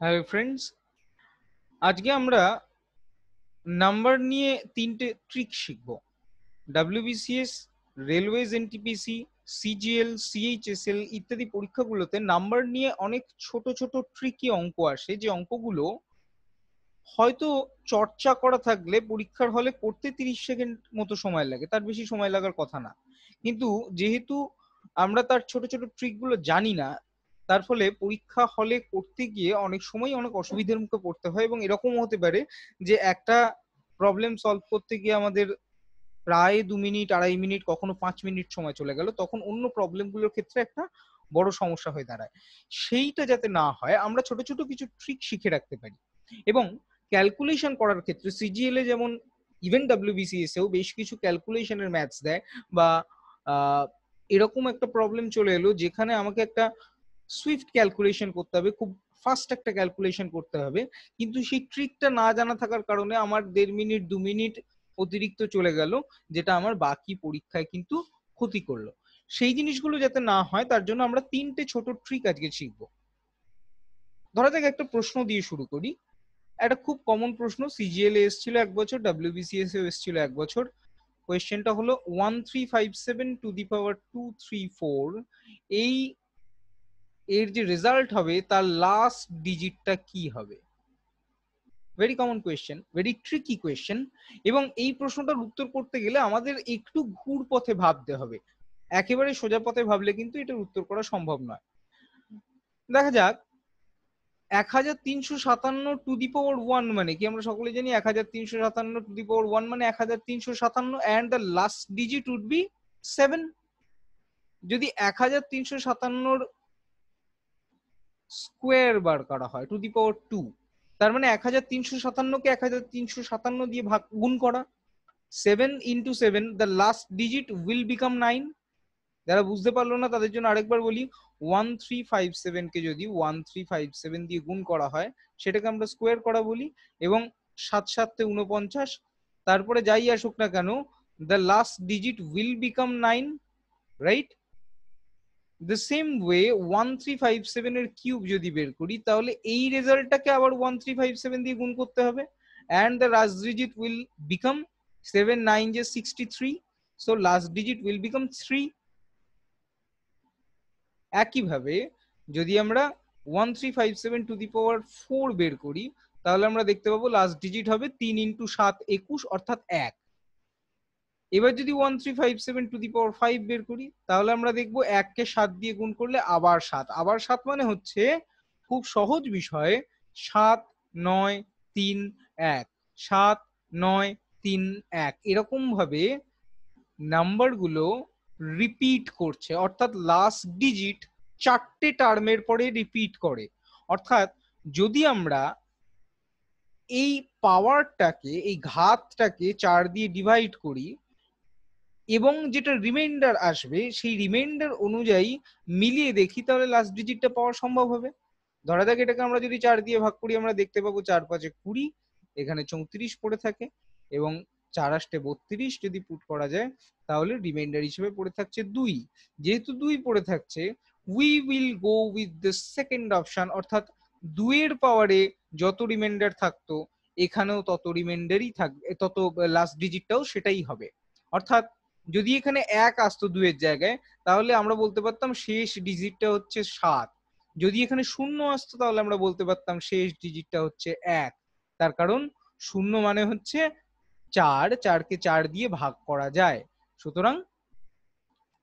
Hello friends, আজকে আমরা number নিয়ে তিনটে ট্রিক শিখব। WBCS, railways NTPC, CGL, CHSL ইত্যাদি পরীক্ষাগুলোতে নাম্বার নিয়ে অনেক ছোট ছোট ট্রিকি অঙ্ক আসে, যে অঙ্কগুলো হয়তো চর্চা করা থাকলে পরীক্ষার হলে করতে 30 সেকেন্ড মতো সময় লাগে, তার বেশি সময় লাগার কথা না। কিন্তু যেহেতু আমরা তার ছোট ছোট ট্রিকগুলো জানি না, তার ফলে পরীক্ষা হলে করতে গিয়ে অনেক সময় অনেক অসুবিধার মুখে পড়তে হয়, এবং এরকমও হতে পারে যে একটা প্রবলেম সলভ করতে গিয়ে আমাদের প্রায় 2 মিনিট, 2.5 মিনিট, কখনো 5 মিনিট সময় চলে গেল, তখন অন্য প্রবলেমগুলোর ক্ষেত্রে একটা বড় সমস্যা হয়ে দাঁড়ায়। সেইটা যাতে না হয় আমরা ছোট ছোট কিছু ট্রিক শিখে রাখতে পারি। এবং ক্যালকুলেশন করার ক্ষেত্রে সিজিএল এ যেমন, ইভেন ডাব্লিউবিসিএস এও বেশ কিছু ক্যালকুলেশনের ম্যাথস দেয়, বা আহ, এরকম একটা প্রবলেম চলে এলো যেখানে আমাকে একটা সুইফট ক্যালকুলেশন করতে হবে, খুব ফাস্ট একটা ক্যালকুলেশন করতে হবে, কিন্তু সেই ট্রিকটা না জানা থাকার কারণে আমার 1.5 মিনিট 2 মিনিট অতিরিক্ত চলে গেল, যেটা আমার বাকি পরীক্ষায় কিন্তু ক্ষতি করলো। সেই জিনিসগুলো যাতে না হয় তার জন্য আমরা তিনটে ছোট ট্রিক আজকে শিখবো। ধরা যাক একটা প্রশ্ন দিয়ে শুরু করি। একটা খুব কমন প্রশ্ন, সিজিএল এ এসেছিল 1 বছর, ডাব্লিউবিসিএস এও এসেছিল 1 বছর। কোয়েশ্চেনটা হলো 1357 এই এর যে রেজাল্ট হবে তার লাস্ট ডিজিটটা কি হবে। Very common question, very tricky question. এবং এই প্রশ্নটার উত্তর করতে গেলে আমাদের একটু ঘুর পথে ভাবতে হবে, একেবারে সোজা পথে ভাবলে কিন্তু এটার উত্তর করা সম্ভব নয়। দেখা যাক, 1357 মানে কি আমরা সকলে জানি। 1357 মানে 1357, and the last digit would be 7। যদি 1357 স্কোয়ার বার করা হয় টু দি পাওয়ার 2, তার মানে 1357 কে 1357 দিয়ে গুণ করা, 7 into 7, the last digit will become 9। যারা বুঝতে পারলো না তাদের জন্য আরেকবার বলি, 1357 কে যদি 1357 দিয়ে গুণ করা হয় সেটাকে আমরা স্কোয়ার করা বলি, এবং 7 7 49, তারপরে যাই আসুক না কেন the last digit will become 9, right? The same way 1357 এর কিউব যদি বের করি তাহলে এই রেজাল্টটাকে আবার 1357 দিয়ে গুণ করতে হবে, and the last digit will become 7 9 63, so last digit will become 3। একইভাবে যদি আমরা 1357 বের করি তাহলে আমরা দেখতে পাবো লাস্ট ডিজিট হবে 3 × 7 = 21, অর্থাৎ 1। এবার যদি 1357 বের করি তাহলে আমরা দেখবো 1 কে 7 দিয়ে গুণ করলে আবার 7, আবার 7 মানে হচ্ছে খুব সহজ বিষয়, 7 9 3 1, 7 9 3 1, এরকম ভাবে নাম্বার গুলো রিপিট করছে, অর্থাৎ লাস্ট ডিজিট 4টে টার্মের পরে রিপিট করে। অর্থাৎ যদি আমরা এই পাওয়ারটাকে, এই ঘাতটাকে 4 দিয়ে ডিভাইড করি এবং যেটা রিমাইন্ডার আসবে সেই রিমাইন্ডার অনুযায়ী মিলিয়ে দেখি, তাহলে লাস্ট ডিজিটটা পাওয়া সম্ভব হবে। ধরা যাক এটাকে আমরা যদি 4 দিয়ে ভাগ করি, আমরা দেখতে পাবো 4 5 20, এখানে 34 পড়ে থাকে, এবং 4 8 32 যদি পুট করা যায় তাহলে রিমাইন্ডার হিসেবে পড়ে থাকছে 2। যেহেতু 2 পড়ে থাকছে, we will go with the second option, অর্থাৎ 2 এর পাওয়ারে যত রিমাইন্ডার থাকতো এখানেও তত রিমাইন্ডারই থাকবে, তত লাস্ট ডিজিটটাও সেটাই হবে। অর্থাৎ যদি এখানে 1 আসতো 2 এর জায়গায় তাহলে আমরা বলতে পারতাম শেষ ডিজিটটা হচ্ছে 7। যদি এখানে 0 আসতো তাহলে আমরা বলতে পারতাম শেষ ডিজিটটা হচ্ছে 1। তার কারণ 0 মানে হচ্ছে 4, 4কে 4 দিয়ে ভাগ করা যায়। সুতরাং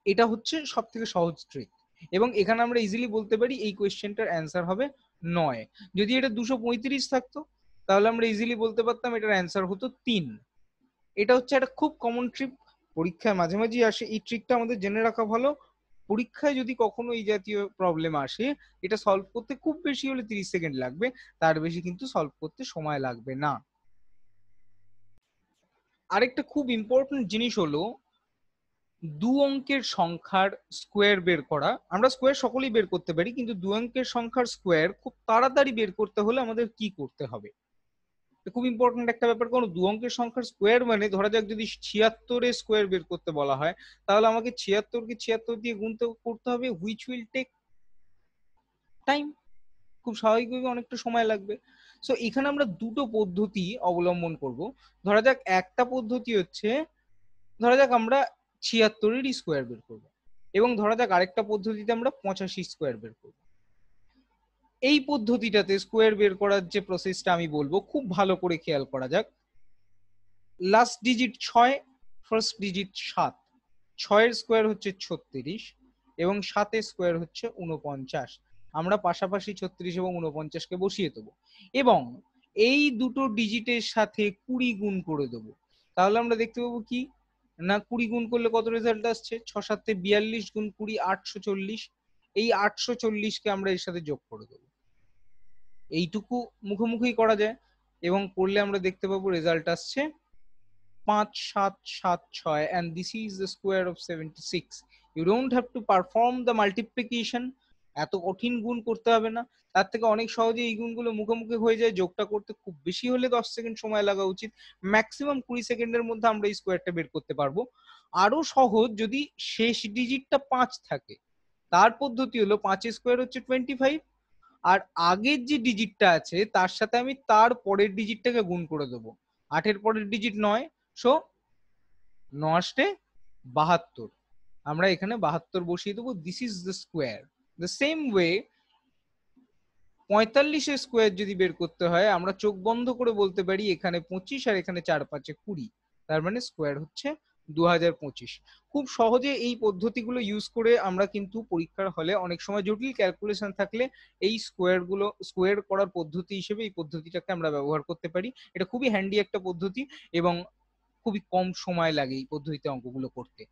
এটা হচ্ছে সব থেকে সহজ ট্রিক, এবং এখানে আমরা ইজিলি বলতে পারি এই কোয়েশ্চেনটার অ্যান্সার হবে 9। যদি এটা 235 থাকতো তাহলে আমরা ইজিলি বলতে পারতাম এটার অ্যান্সার হতো 3। এটা হচ্ছে একটা খুব কমন ট্রিক, পরীক্ষায় মাঝে মাঝে আসে। এই ট্রিকটা আমাদের জেনে রাখা ভালো। পরীক্ষায় যদি কখনো এই জাতীয় প্রবলেম আসে, এটা সলভ করতে খুব বেশি হলে 30 সেকেন্ড লাগবে, তার বেশি কিন্তু সলভ করতে সময় লাগবে না। আরেকটা খুব ইম্পর্টেন্ট জিনিস হলো দু অঙ্কের সংখ্যার স্কোয়ার বের করা। আমরা স্কোয়ার সকলেই বের করতে পারি, কিন্তু দু অঙ্কের সংখ্যার স্কোয়ার খুব তাড়াতাড়ি বের করতে হলে আমাদের কি করতে হবে, খুব ইম্পর্টেন্ট একটা ব্যাপার। কারণ দু অঙ্কের সংখ্যার স্কোয়ার মানে, ধরা যাক যদি 76 স্কোয়ার বের করতে বলা হয় তাহলে আমাকে 76 কে 76 দিয়ে গুণতে করতে হবে, হুইচ উইল টেক টাইম। খুব স্বাভাবিকভাবে অনেকটা সময় লাগবে। সো এখানে আমরা দুটো পদ্ধতি অবলম্বন করব। ধরা যাক একটা পদ্ধতি হচ্ছে, ধরা যাক আমরা ৭৬ স্কোয়ার বের করব, এবং ধরা যাক আরেকটা পদ্ধতিতে আমরা ৮৫ স্কোয়ার বের করব। এই পদ্ধতিটাতে স্কোয়ার বের করার যে প্রসেসটা আমি বলবো, খুব ভালো করে খেয়াল করা যাক। লাস্ট ডিজিট ৬, ফার্স্ট ডিজিট ৭, ৬-এর স্কোয়ার হচ্ছে ৩৬ এবং ৭-এর স্কোয়ার হচ্ছে ৪৯। আমরা পাশাপাশি ৩৬ এবং ৪৯-কে বসিয়ে দেবো এবং এই দুটো ডিজিটের সাথে ২০ গুণ করে দেবো। তাহলে আমরা দেখতে পাবো কি না, ২০ গুণ করলে কত রেজাল্ট আসছে, ৬-৭-এ ৪২ গুণ ২০ ৮৪০। এই ৮৪০-কে আমরা এর সাথে যোগ করে দেবো। এইটুকু মুখোমুখি করা যায় এবং করলে আমরা দেখতে পাবো রেজাল্ট আসছে 5776, and this is the square of 76. You don't have to perform the multiplication. এত কঠিন গুণ করতে হবে না, তার থেকে অনেক সহজে এই গুণগুলো মুখোমুখি হয়ে যায়। যোগটা করতে খুব বেশি হলে 10 সেকেন্ড সময় লাগা উচিত, ম্যাক্সিমাম 20 সেকেন্ডের মধ্যে আমরা এই স্কোয়ারটা বের করতে পারবো। আরো সহজ যদি শেষ ডিজিটটা 5 থাকে, তার পদ্ধতি হলো 5 স্কোয়ার হচ্ছে 25, আর আগের যে ডিজিটটা আছে তার সাথে আমি তার পরের ডিজিটটাকে গুণ করে দেবো। 8-এর পরের ডিজিট 9, সো 9-8-72, আমরা এখানে 72 বসিয়ে দেবো। This is the square. The same way 45-এর স্কোয়ার যদি বের করতে হয়, আমরা চোখ বন্ধ করে বলতে পারি এখানে 25 আর এখানে 4-5-এ 20, তার মানে স্কোয়ার হচ্ছে 2025। খুব সহজে এই পদ্ধতিগুলো ইউজ করে আমরা কিন্তু পরীক্ষার হলে অনেক সময় জটিল ক্যালকুলেশন থাকলে এই স্কোয়ার করার পদ্ধতি হিসেবে এই পদ্ধতিটাকে আমরা ব্যবহার করতে পারি। এটা খুবই হ্যান্ডি একটা পদ্ধতি এবং খুবই কম সময় লাগে এই পদ্ধতিতে অঙ্কগুলো করতে।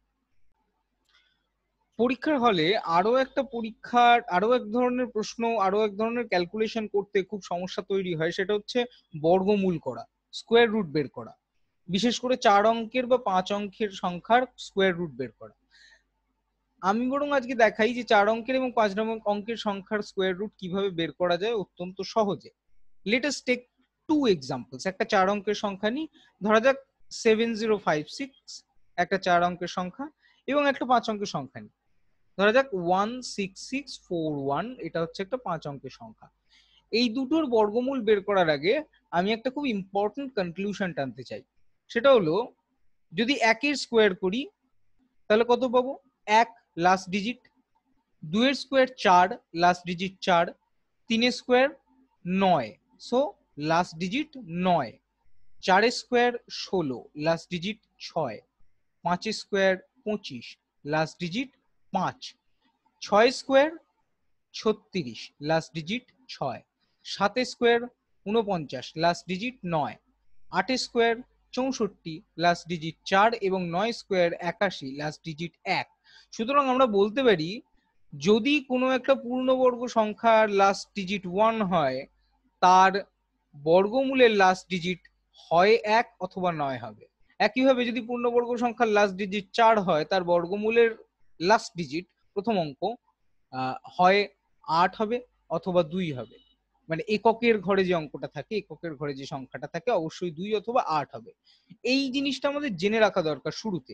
পরীক্ষার হলে আরো এক ধরনের প্রশ্ন, আরো এক ধরনের ক্যালকুলেশন করতে খুব সমস্যা তৈরি হয়, সেটা হচ্ছে বর্গমূল করা, স্কোয়ার রুট বের করা। বিশেষ করে 4 অঙ্কের বা 5 অঙ্কের সংখ্যার স্কোয়ার রুট বের করা। আমি বরং আজকে দেখাই যে 4 অঙ্কের এবং 5 অঙ্কের সংখ্যার স্কোয়ার রুট কিভাবে বের করা যায় অত্যন্ত সহজে। Let us take 2 examples. একটা 4 অঙ্কের সংখ্যা নিই, ধরা যাক 7056 একটা 4 অঙ্কের সংখ্যা, এবং একটা 5 অঙ্কের সংখ্যা নিই, ধরা যাক 16641, এটা হচ্ছে একটা 5 অঙ্কের সংখ্যা। এই দুটোর বর্গমূল বের করার আগে আমি একটা খুব ইম্পর্টেন্ট কনক্লুশন টানতে চাই। সেটা হলো, যদি 1-এর স্কোয়ার করি তাহলে কত পাবো, 1 লাস্ট ডিজিট, 2-এর স্কোয়ার 4 লাস্ট ডিজিট 4, 3-এর স্কোয়ার 9, সো লাস্ট ডিজিট 9, 4-এর স্কোয়ার 16 লাস্ট ডিজিট 6, 5-এর square 25 last digit 5, 6 square 36 last digit 6, 7 square 49 last digit 9, 8 square 64 last digit 4 এবং 9 স্কোয়ার 81 লাস্ট ডিজিট 1। সুতরাং আমরা বলতে পারি যদি কোনো একটা পূর্ণবর্গ সংখ্যার লাস্ট ডিজিট 1 হয়, তার বর্গমূলের লাস্ট ডিজিট হয় 1 অথবা 9 হবে। একইভাবে যদি পূর্ণবর্গ সংখ্যার লাস্ট ডিজিট 4 হয়, তার বর্গমূলের লাস্ট ডিজিট প্রথম অঙ্ক হয় 8 হবে অথবা 2 হবে। মানে এককের ঘরে যে অঙ্কটা থাকে, এককের ঘরে যে সংখ্যাটা থাকে, অবশ্যই 2 অথবা 8 হবে। এই জিনিসটা আমাদের জেনে রাখা দরকার শুরুতে।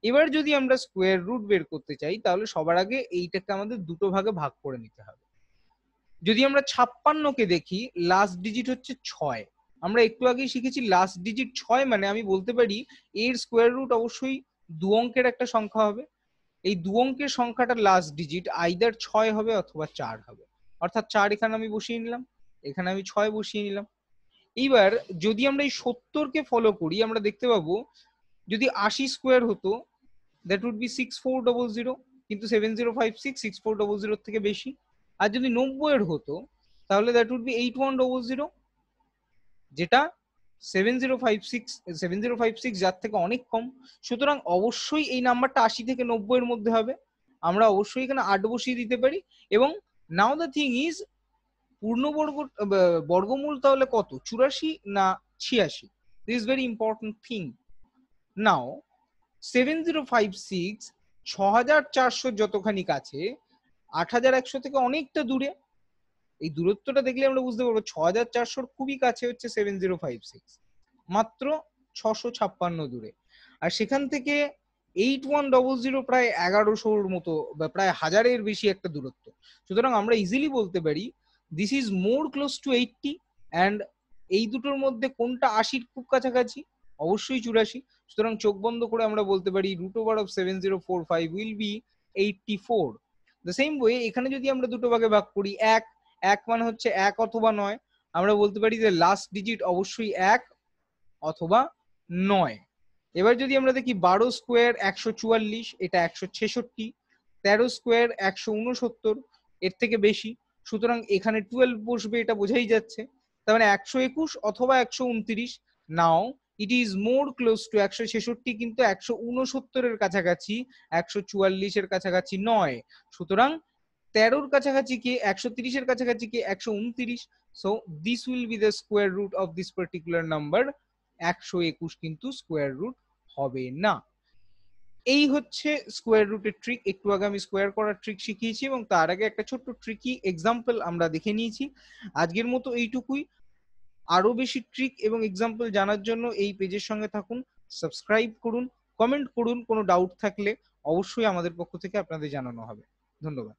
এবার যদি আমরা স্কোয়ার রুট বের করতে চাই, তাহলে সবার আগে এইটাকে আমাদের দুটো ভাগে ভাগ করে নিতে হবে। যদি আমরা 56-কে দেখি, লাস্ট ডিজিট হচ্ছে 6। আমরা একটু আগেই শিখেছি লাস্ট ডিজিট 6, মানে আমি বলতে পারি এর স্কোয়ার রুট অবশ্যই 2 অঙ্কের একটা সংখ্যা হবে। এই 2 অঙ্কের সংখ্যাটার লাস্ট ডিজিট আইদার 6 হবে অথবা 4 হবে। অর্থাৎ 4 এখানে আমি বসিয়ে নিলাম, এখানে আমি 6 বসিয়ে নিলাম। এইবার যদি আমরা এই 70-কে ফলো করি, আমরা দেখতে পাবো যদি 80 স্কোয়ার হতো, দ্যাট উড বি 6400, কিন্তু 7056 6400 থেকে বেশি। আর যদি 90-এর হতো তাহলে দ্যাট উড বি 8100, যেটা 7056 যার থেকে অনেক কম। সুতরাং অবশ্যই এই নাম্বারটা 80 থেকে 90-এর মধ্যে হবে। আমরা অবশ্যই এখানে 8 বসিয়ে দিতে পারি। এবং নাও দ্য থিং ইজ, পূর্ণবর্গ বর্গমূল তাহলে কত, 84 না 86? This is very important thing. Now 7056 6400 যতখানি কাছে, 8100 থেকে অনেকটা দূরে। এই দূরত্বটা দেখলে আমরা বুঝতে পারবো 6400-র খুবই কাছে হচ্ছে 7056, মাত্র 656 দূরে। আর সেখান থেকে 8100 প্রায় 1100-র মতো বা প্রায় 1000-এর বেশি একটা দূরত্ব। সুতরাং আমরা ইজিলি বলতে পারি this is more close two 80 and এই দুটোর মধ্যে কোনটা 80-র খুব কাছাকাছি? অবশ্যই 84। সুতরাং চোখ বন্ধ করে আমরা বলতে পারি √7045 will be 84। The same way এখানে যদি আমরা দুটো ভাগে ভাগ করি, এক এক মানে হচ্ছে 1 অথবা 9, আমরা বলতে পারি যে লাস্ট ডিজিট অবশ্যই 1 অথবা 9। এবার যদি আমরা দেখি 12 স্কোয়ার 144, এটা 166। 13 স্কোয়ার 169, এর থেকে বেশি, সুতরাং এখানে 12 বসবে, এটা বোঝাই যাচ্ছে। তার মানে 121 অথবা 129। Now it is more close to 166 কিন্তু 169-এর কাছাকাছি, 144-এর কাছাকাছি নয়। সুতরাং 13-র কাছাকাছি কি, 130-এর কাছাকাছি কি 129। So this will be the square root of this particular number. 121 কিন্তু স্কোয়ার রুট হবে না। এই হচ্ছে স্কোয়ার রুটের ট্রিক। একটু আগে আমি স্কোয়ার করার ট্রিক শিখিয়েছি এবং তার আগে একটা ছোট্ট ট্রিকি এক্সাম্পল আমরা দেখে নিয়েছি। আজকের মতো এইটুকুই। আরো বেশি ট্রিক এবং এক্সাম্পল জানার জন্য এই পেজের সঙ্গে থাকুন, সাবস্ক্রাইব করুন, কমেন্ট করুন, কোনো ডাউট থাকলে অবশ্যই আমাদের পক্ষ থেকে আপনাদের জানানো হবে। ধন্যবাদ।